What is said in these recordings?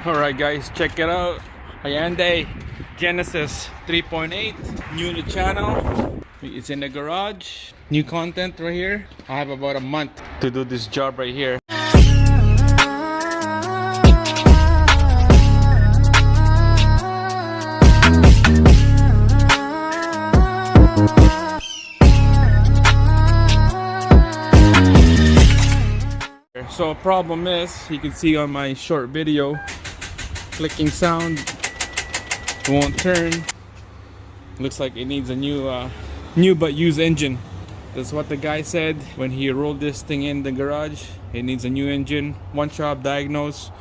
Alright guys, check it out. Hyundai Genesis 3.8, new to channel. It's in the garage. New content right here. I have about a month to do this job right here. So problem is, you can see on my short video, clicking sound won't turn. Looks like it needs a new but used engine. That's what the guy said when he rolled this thing in the garage. It needs a new engine. One shop diagnosed.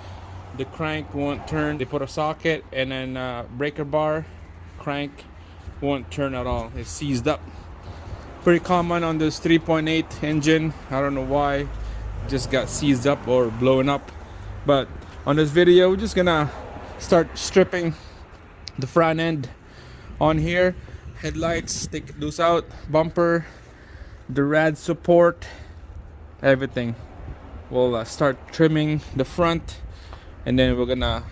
The crank won't turn. They put a socket and then breaker bar. Crank won't turn at all. It's seized up. Pretty common on this 3.8 engine. I don't know why. Just got seized up or blown up. But on this video, we're just gonna start stripping the front end on here. Headlights, take those out. Bumper, the rad support, everything. We'll start trimming the front, and then we're gonna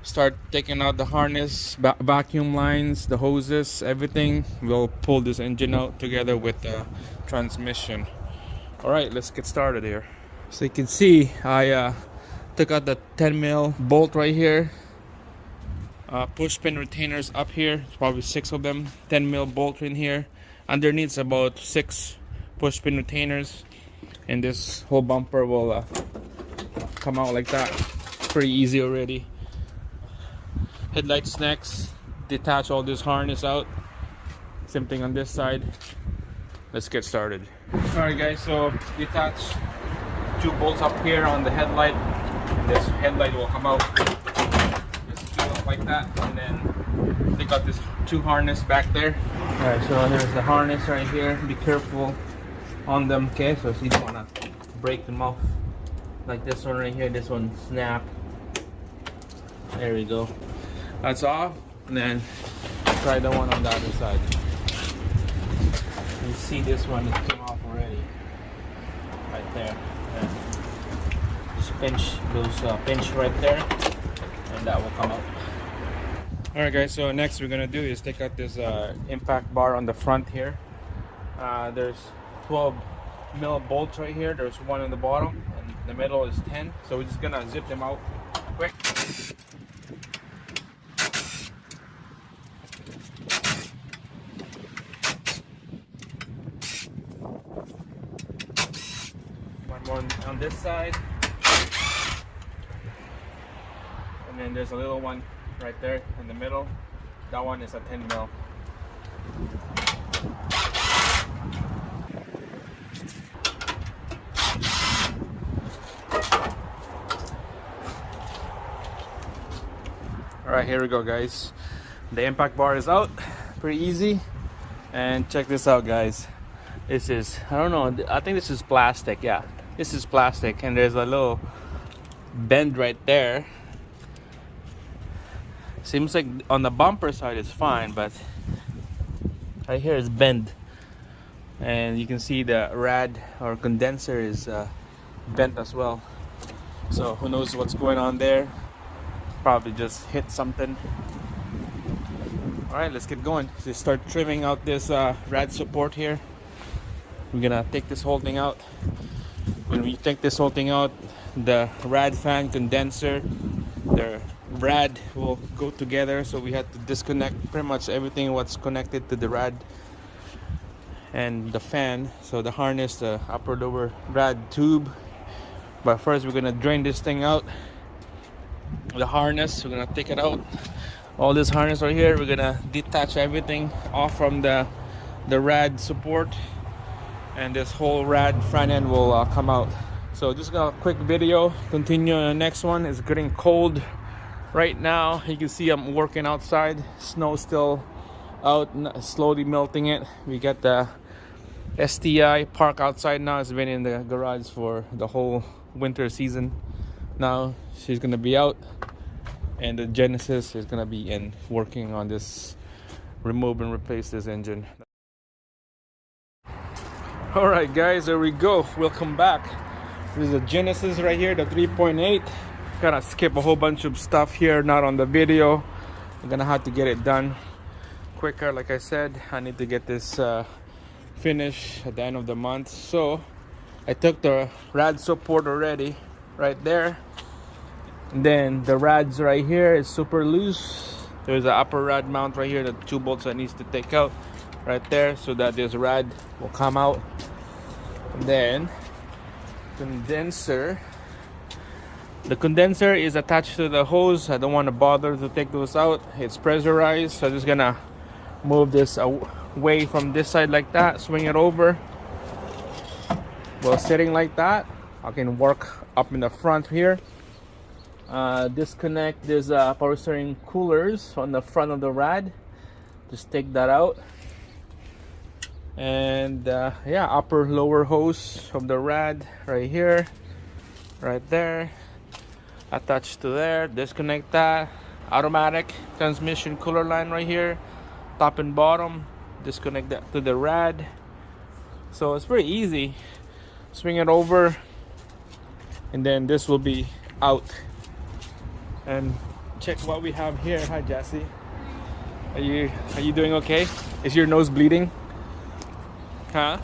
start taking out the harness, vacuum lines, the hoses, everything. We'll pull this engine out together with the transmission. All right, let's get started here. So you can see I took out the 10mm bolt right here. Push pin retainers up here. It's probably 6 of them. 10mm bolt in here. Underneath about 6 push pin retainers, and this whole bumper will come out like that. Pretty easy already. Headlights next. Detach all this harness out. Same thing on this side. Let's get started. Alright guys, so detach 2 bolts up here on the headlight. This headlight will come out just like that, and then take out this 2 harness back there. Alright, so here's the harness right here. Be careful on them, okay? So you don't wanna break them off. Like this one right here, this one snap. There we go. That's off, and then try the one on the other side. You see this one, it came off already. Right there. Yeah. Just pinch those pinch right there, and that will come out. Alright guys, so next we're gonna do is take out this impact bar on the front here. There's 12mm bolts right here. There's one in the bottom, and the middle is 10. So we're just gonna zip them out quick. One more on this side, and then there's a little one right there in the middle. That one is a 10mm. Alright, here we go guys. The impact bar is out. Pretty easy. And check this out guys. This is, I don't know, I think this is plastic. Yeah, this is plastic, and there's a little bend right there. Seems like on the bumper side it's fine, but right here is bent, and you can see the rad or condenser is bent as well. So who knows what's going on there? Probably just hit something. All right, let's get going. So start trimming out this rad support here. We're gonna take this whole thing out. When we take this whole thing out, the rad fan, condenser, the rad will go together, so we had to disconnect pretty much everything what's connected to the rad and the fan. So the harness, the upper lower rad tube. But first we're gonna drain this thing out. The harness, we're gonna take it out. All this harness right here, we're gonna detach everything off from the rad support, and this whole rad front end will come out. So just a quick video. Continue on the next one. It's getting cold right now. You can see I'm working outside. Snow still out, slowly melting it. We got the STI park outside now. It's been in the garage for the whole winter season. Now she's gonna be out, and the Genesis is gonna be in working on this, remove and replace this engine. Alright guys, there we go. Welcome back. This is a Genesis right here, the 3.8. Gotta skip a whole bunch of stuff here, not on the video. I'm gonna have to get it done quicker. Like I said, I need to get this finished at the end of the month. So I took the rad support already right there, and then the rads right here is super loose. There's an upper rad mount right here, the 2 bolts I need to take out right there so that this rad will come out. And then condenser, the condenser is attached to the hose. I don't want to bother to take those out. It's pressurized, so I'm just gonna move this away from this side like that, swing it over. While sitting like that, I can work up in the front here. Disconnect this power steering coolers on the front of the rad. Just take that out. And yeah, upper lower hose of the rad right here, right there, attached to there. Disconnect that. Automatic transmission cooler line right here, top and bottom. Disconnect that to the rad. So it's pretty easy. Swing it over, and then this will be out. And check what we have here. Hi, Jessie. Are you doing okay? Is your nose bleeding? Huh?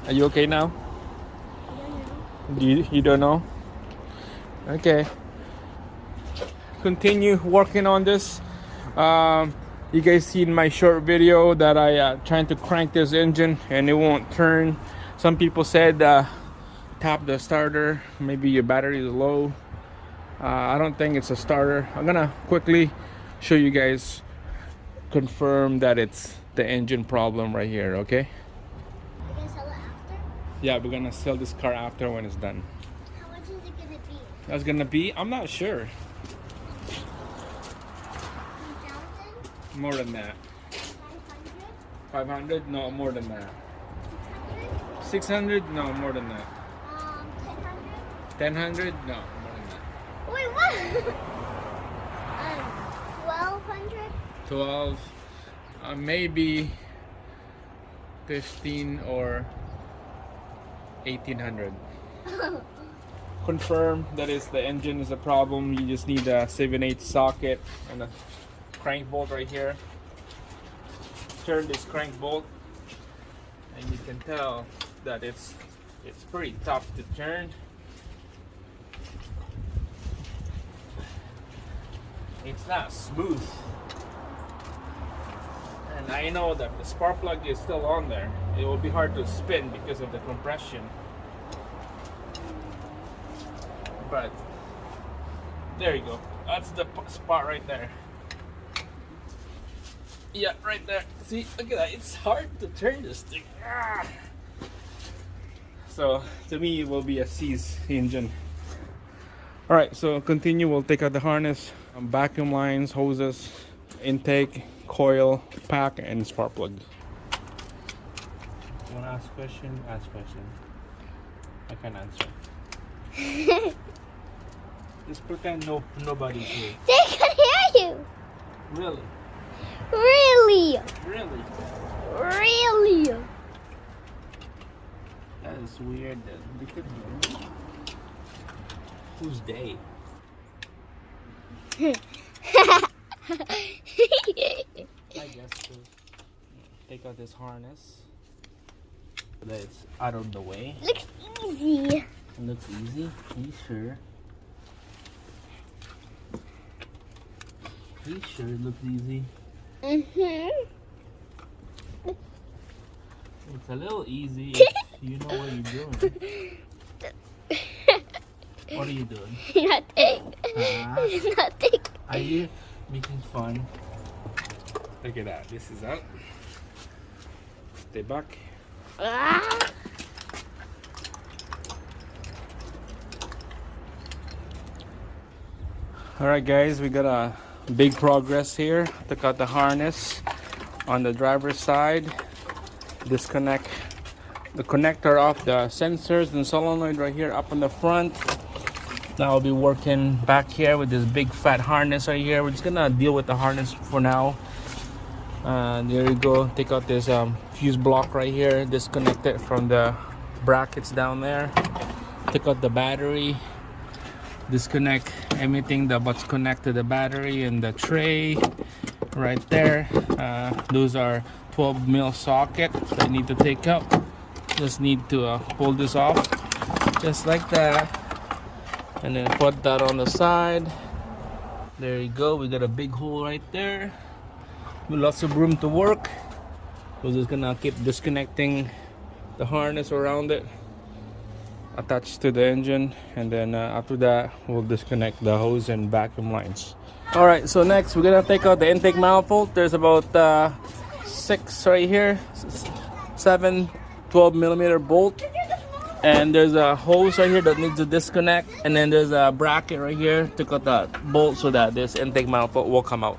Are you okay now? You don't know? Okay. Continue working on this. You guys seen my short video that I trying to crank this engine and it won't turn. Some people said tap the starter, maybe your battery is low. I don't think it's a starter. I'm gonna quickly show you guys, confirm that it's the engine problem right here. Okay, We're gonna sell it after? yeah, we're gonna sell this car after when it's done. How much is it gonna be? That's gonna be, I'm not sure. 2,000? More than that. 500? 500? No, more than that. 600? 600? No, more than that. 1000? 1000? No, more than that. Wait, what? 1200? 12, maybe 15 or 1800. Confirm that is the engine is a problem. You just need a 7/8 socket and a crank bolt right here. Turn this crank bolt, and you can tell that it's pretty tough to turn. It's not smooth. And I know that the spark plug is still on there. It will be hard to spin because of the compression. But there you go. That's the spot right there. Yeah, right there. See, look at that. It's hard to turn this thing. Ah. So to me, it will be a C's engine. All right, so continue. We'll take out the harness, vacuum lines, hoses, intake, coil, pack, and spark plug. Want to ask question? Ask question. I can answer. Just pretend nobody's here. They can hear you! Really? Really? Really? Really? That is weird. They could hear me. Who's they? I guess so. Take out this harness so that it's out of the way. Looks easy. It looks easy. Are you sure? Are you sure it looks easy? Mm-hmm. It's a little easy if you know what you're doing. What are you doing? Nothing. Nothing. Are you making fun? Look at that. This is out. Stay back. Ah. Alright guys, we got a big progress here. Took out the harness on the driver's side. Disconnect the connector off the sensors and solenoid right here up on the front. Now I'll be working back here with this big fat harness right here. We're just gonna deal with the harness for now. There you go. Take out this fuse block right here. Disconnect it from the brackets down there. Take out the battery. disconnect everything that what's connected to the battery and the tray right there. Those are 12 mil socket that I need to take out. Just need to pull this off just like that, and then put that on the side. There you go. We got a big hole right there with lots of room to work. We're just gonna keep disconnecting the harness around it attached to the engine, and then after that we'll disconnect the hose and vacuum lines. All right, so next we're gonna take out the intake manifold. There's about 6 right here, 7 12 millimeter bolt, and there's a hose right here that needs to disconnect, and then there's a bracket right here to cut that bolt so that this intake manifold will come out.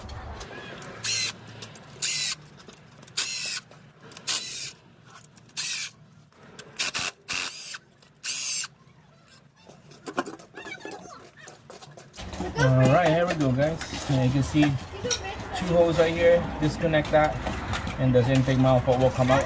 Alright, here we go, guys. And you can see 2 holes right here. Disconnect that, and the intake manifold will come out.